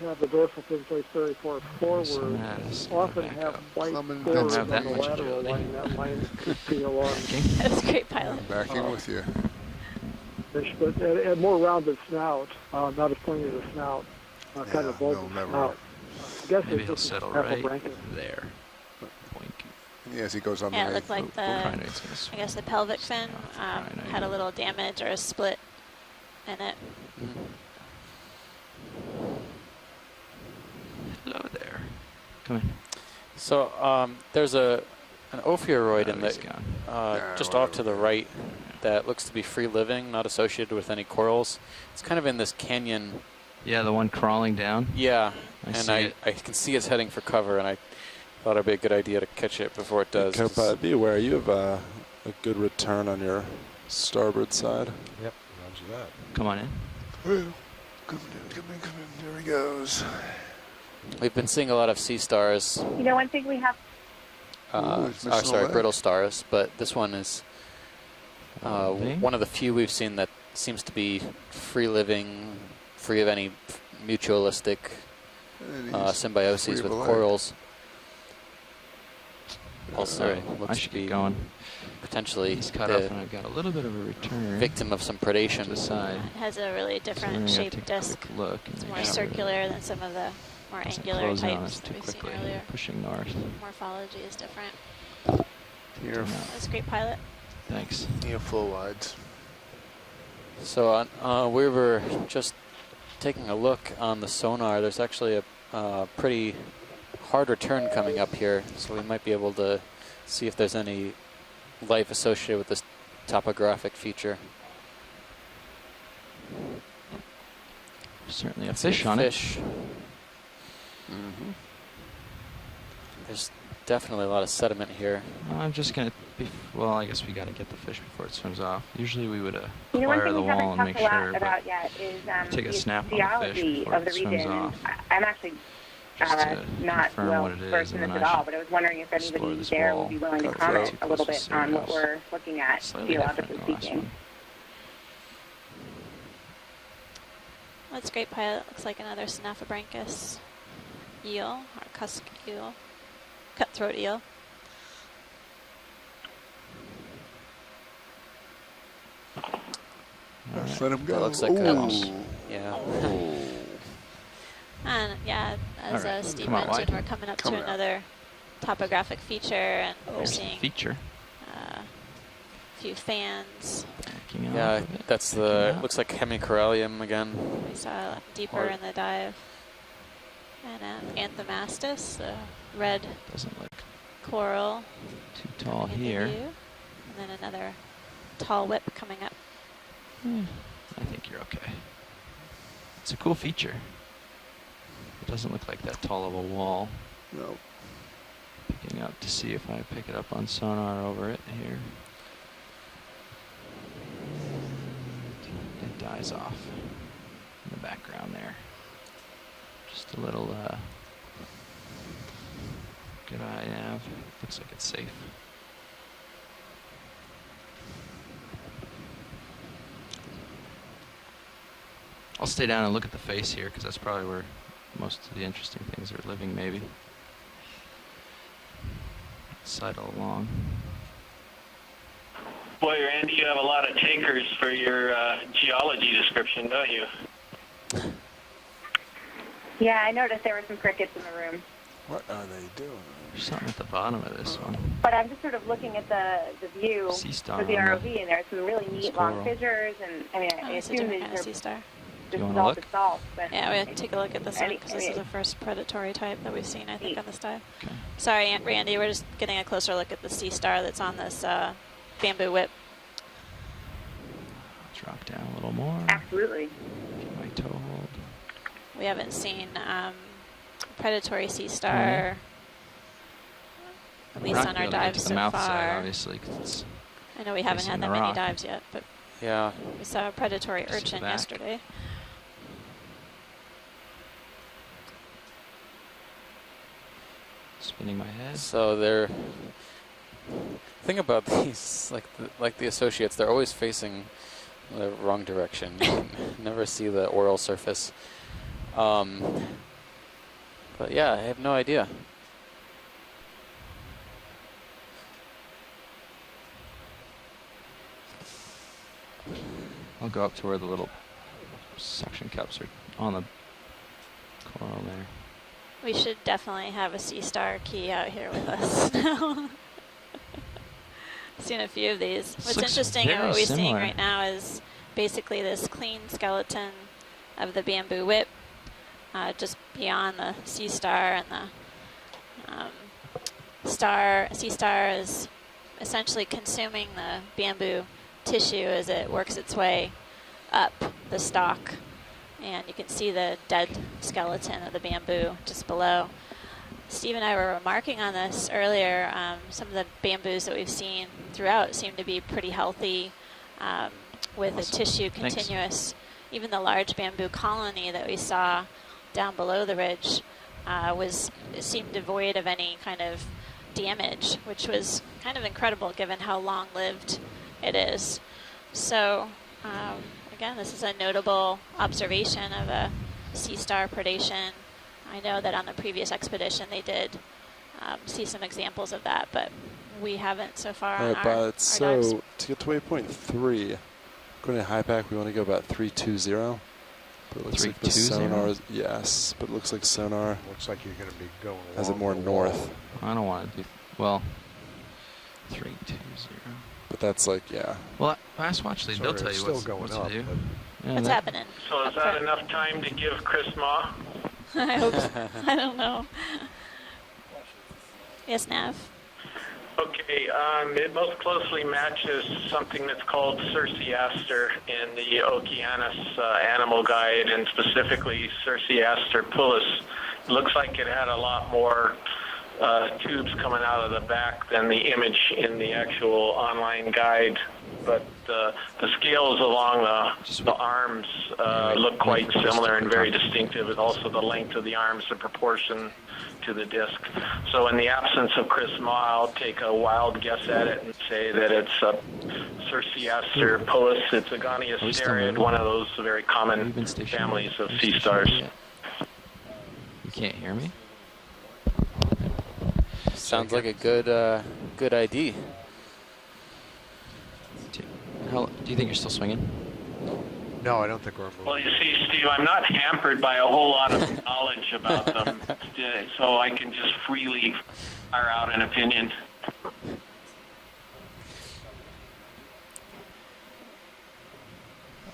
have the dorsal fin placed very far forward, Some of that is often back have up. white Coming spores down. Don't have on that the much lateral agility. line. That line could feel on That was a great pilot. I'm backing with you. fish, but and more rounded snout, not as pointy as a snout, kind Yeah, of bulbous no, never. snout. I guess Maybe it's he'll just settle a right Synaphobranchus. there. Boink. Yes, he goes on Yeah, the it right. looked like We'll try the, to- it's gonna I swim. guess the pelvic fin Try to- had a little damage or a split in it. Hello there. Come in. So there's an ophiuroid in he's the gone. Yeah, just off to whatever. the right that looks to be free living, not associated with any corals. It's kind of in this canyon. Yeah, the one crawling down. Yeah, I and see it. I can see it's heading for cover, and I thought it'd be a good idea to catch it before it does. Copa, be aware, you have a good return on your starboard side. Yep, roger that. Come on in. Come in. There he goes. We've been seeing a lot of sea stars. You know, one thing we have it's missing a Sorry, leg. brittle stars, but this one is Thing? one of the few we've seen that seems to be free living, free of any mutualistic And he's symbiosis free of with a leg. corals. Also, Sorry, I looks to should be get going. potentially He's cut off the and I've got a little bit of a return victim of some to predation. the side. It has a really So we're different gonna shaped take a disc. quick look and It's make more sure circular than some of the more it doesn't angular close in on types us that too we've seen quickly. earlier. Pushing north. Morphology is different. Here, That was a great pilot. Thanks. here full wides. So we were just taking a look on the sonar. There's actually a pretty hard return coming up here, so we might be able to see if there's any life associated with this topographic feature. Certainly a See fish on it. fish. Mm-hmm. There's definitely a lot of sediment here. I'm just going to Well, I guess we got to get the fish before it swims off. Usually we would You know, one wire thing the we haven't wall and talked make a lot sure, but about yet is take a the snap on the fish geology before of the it swims region. off. I'm actually Just to not confirm well what it is, versed in and this then at I all, should but I was wondering if explore anybody this there wall. would be willing to Cut comment throat. a little Too bit close to on what cereals. we're looking at Slightly different geologically than the last speaking. one. Well, it's great pilot. Looks like another Snaphobranchus eel, or cusk eel, cutthroat eel. Let's let him go. That looks like yeah. And yeah, as Alright, Steve come on, mentioned, wide. we're coming up Coming to out. another topographic feature, and we're There's a seeing feature. a few fans. Backing Yeah, off of it. that's Backing the, out. looks like Hemicorallium again. We saw deeper Or- in the dive. And Anthomastus, the red Doesn't look coral too tall coming into here. view. And then another tall whip coming up. I think you're okay. It's a cool feature. It doesn't look like that tall of a wall. No. Picking up to see if I pick it up on sonar over it here. It dies off in the background there. Just a little good eye nav. Looks like it's safe. I'll stay down and look at the face here because that's probably where most of the interesting things are living, maybe. Sidle along. Boy, Randy, you have a lot of takers for your geology description, don't you? Yeah, I noticed there were some crickets in the room. What are they doing? There's something at the bottom of this one. But I'm just sort of looking at the view Sea star for the on ROV, and there's some really neat long coral. fissures, and I mean, Oh, I it's a assume different these kind of are sea star. this You is wanna all look? basalt. But Yeah, we have to take a look at this one Any- because this is the first predatory type that we've seen, I think, Neat. on this dive. Okay. Sorry, Aunt Randy, we're just getting a closer look at the sea star that's on this bamboo whip. Drop down a little more. absolutely. Get my toe hold. We haven't seen predatory sea star, at least Not on be our able to get dives to the so mouth side, far. obviously, 'cause it's I know we haven't facing had the that many rock. dives yet, but Yeah, we saw a predatory Just to the urchin back. yesterday. spinning my head. so they're thing about these, like the associates, they're always facing the wrong direction. You can never see the oral surface. But yeah, I have no idea. I'll go up to where the little suction cups are on the coral there. We should definitely have a sea star key out here with us now. Seen a few of these. What's looks interesting and very what we're seeing similar. right now is basically this clean skeleton of the bamboo whip, just beyond the sea star, and the sea star is essentially consuming the bamboo tissue as it works its way up the stalk. And you can see the dead skeleton of the bamboo just below. Steve and I were remarking on this earlier. Some of the bamboos that we've seen throughout seem to be pretty healthy, with the Awesome. tissue Thanks. continuous. Even the large bamboo colony that we saw down below the ridge seemed devoid of any kind of damage, which was kind of incredible given how long-lived it is. So again, this is a notable observation of a sea star predation. I know that on the previous expedition they did see some examples of that, but we haven't so far on Alright, our but dives. so to get to waypoint 3, according to HiPAC, we want to go about 320. But it looks like the 320? sonar is, yes, but it looks like sonar Looks like you're going to be going has it along more the north. wall. I don't want to do, well, 320. But that's like, yeah. Well, last watch, they'll Sorry, tell it's you still what's, going what up, to do. but Yeah, What's that- happening? So is that enough time to give Chris Ma? I hope so. I don't know. Yes, Nav? Okay, it most closely matches something that's called Cerciaster in the Okeanos Animal Guide, and specifically Cerciaster pullus. It looks like it had a lot more tubes coming out of the back than the image in the actual online guide. But the scales along the arms look quite similar and very distinctive, and also the length of the arms in proportion to the disc. So in the absence of Chris Ma, I'll take a wild guess at it and say that it's a Circeus or Polis. It's a Goniasterid, one of those very common families of sea stars. You can't hear me? Sounds like a good ID. Do you think you're still swinging? No, I don't think we're moving. Well, you see, Steve, I'm not hampered by a whole lot of knowledge about them, so I can just freely fire out an opinion.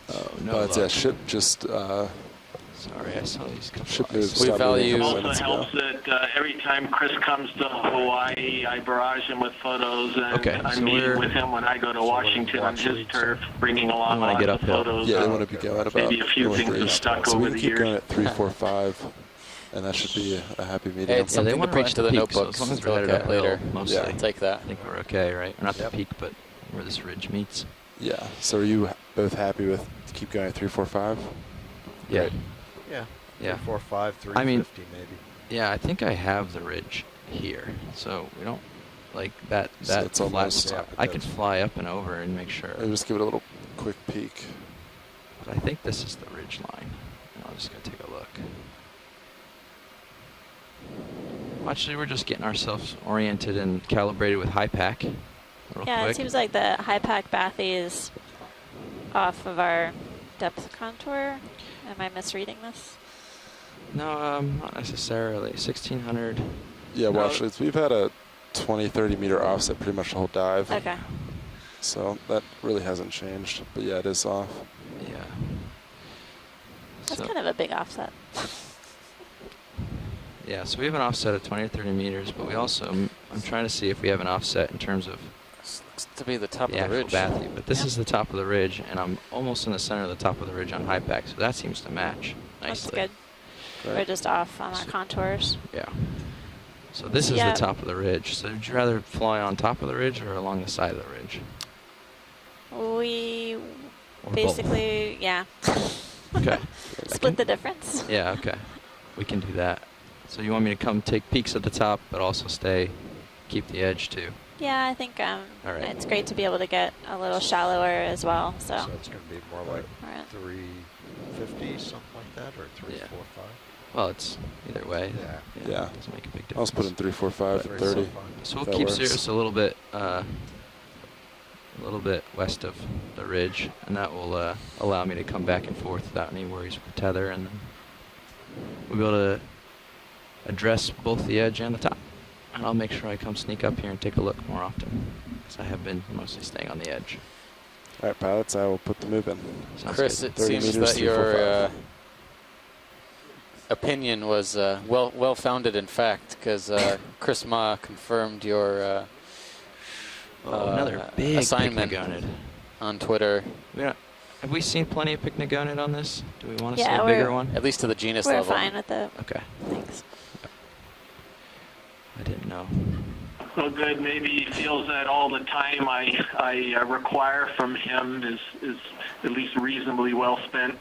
Oh, no. But yeah, ship just. Sorry, I saw these couple Ship of moves. We stopped value- moving a It couple also minutes ago. helps that every time Chris comes to Hawaii, I barrage him with photos, and Okay, I'm so meeting we're- with him when I go to Washington on his turf, bringing along wanna lots get of uphill. photos. Yeah, they of want to be going about maybe a few things have northeast. stuck So over we can the keep years. going at 345, and that should be a happy medium. Hey, it's something to wanted preach at to the peak, so notebooks as long as to we're look headed at later. uphill, mostly. Yeah. I'll take that. I think we're okay, right? Or not Yep. the peak, but where this ridge meets. Yeah. So are you both happy with keep going at 345? Yeah. Yeah. Yeah. 4.5, 350 I mean- maybe. Yeah, I think I have the ridge here, so we don't like that. So That it's flat almost- spot. yeah, I it can does. fly up and over and make sure. Maybe just give it a little quick peek. But I think this is the ridge line. And I'll just go take a look. Actually, we're just getting ourselves oriented and calibrated with high pack. Real Yeah, quick. it seems like the high pack bathy is off of our depth contour. Am I misreading this? No, not necessarily. 1600. Yeah, well, No. actually, we've had a 20, 30 meter offset pretty much the whole dive. Okay. So that really hasn't changed. But yeah, it is off. Yeah. That's So- kind of a big offset. Yeah, so we have an offset of 20 or 30 meters, but we also, I'm trying to see if we have an offset in terms of This looks to be the top the of the actual ridge. bathy. But this Yeah. is the top of the ridge, and I'm almost in the center of the top of the ridge on high pack, so that seems to match That's nicely. good. We're just off on our contours. Yeah. So this is Yeah. the top of the ridge. So would you rather fly on top of the ridge or along the side of the ridge? We Or basically, yeah, both? Okay. split the difference. Yeah, okay. We can do that. So you want me to come take peeks at the top, but also keep the edge too? Yeah, I think All right. it's great to be able to get a little shallower as well. So, So it's going to be more like all right. 350, something like that, or 345. Well, it's either way. Yeah. Yeah. It doesn't make a big difference. I'll just put in 345 Three, at 30. so far. So we'll That keep works. Cirrus a little bit west of the ridge, and that will allow me to come back and forth without any worries with the tether, and then we'll be able to address both the edge and the top. And I'll make sure I come sneak up here and take a look more often, because I have been mostly staying on the edge. All right, pilots, I will put the move in. Sounds Chris, good. it 30 seems meters, that your 345. opinion was well founded in fact, because Chris Ma confirmed your Another big assignment picnigonid. on Twitter, Have we seen plenty of picnigonid on this? Do we want to see Yeah, a we're- bigger one? at least to the genus We're level. fine with it. Okay. Thanks. I didn't know. Well, good. Maybe he feels that all the time I require from him is at least reasonably well spent.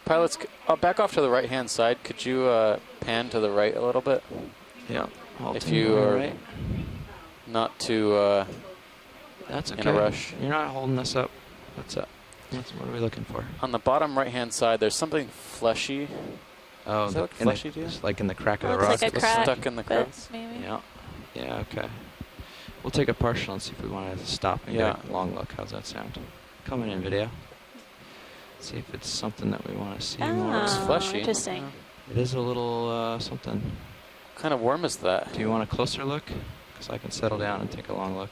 Pilots, back off to the right-hand side. Could you pan to the right a little bit? Yeah. If you are right. not too That's okay. in a rush. You're not holding us up. What's up? What are we looking for? On the bottom right-hand side, there's something fleshy. Oh, Does that look in the- fleshy to you? just like in the crack of the Looks rock. like a It's crack. stuck in the but crevice. maybe. Yeah. Yeah. Okay. We'll take a partial and see if we want to stop and Yeah. get a long look. How's that sound? Coming in video. See if it's something that we want to see Oh, more. It's fleshy. interesting. It is a little something. What kind of worm is that? Do you want a closer look? Because I can settle down and take a long look.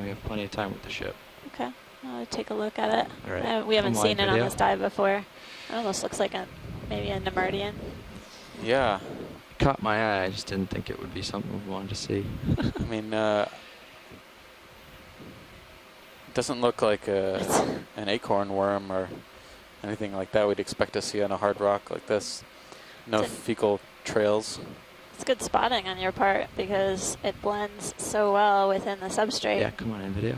We have plenty of time with the ship. Okay, I'll take a look at it. All right. We haven't Come seen live it on video. this dive before. It almost looks like maybe a Nemerdian. Yeah. caught my eye. I just didn't think it would be something we wanted to see. I mean, it doesn't look like an acorn worm or anything like that we'd expect to see on a hard rock like this. No fecal trails. It's good spotting on your part because it blends so well within the substrate. Yeah, come on in video.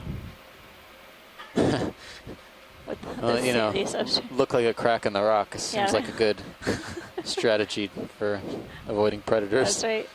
With Well, the you know, sandy substrate. look like a crack in the rock. Seems Yeah. like a good strategy for avoiding predators. That's right.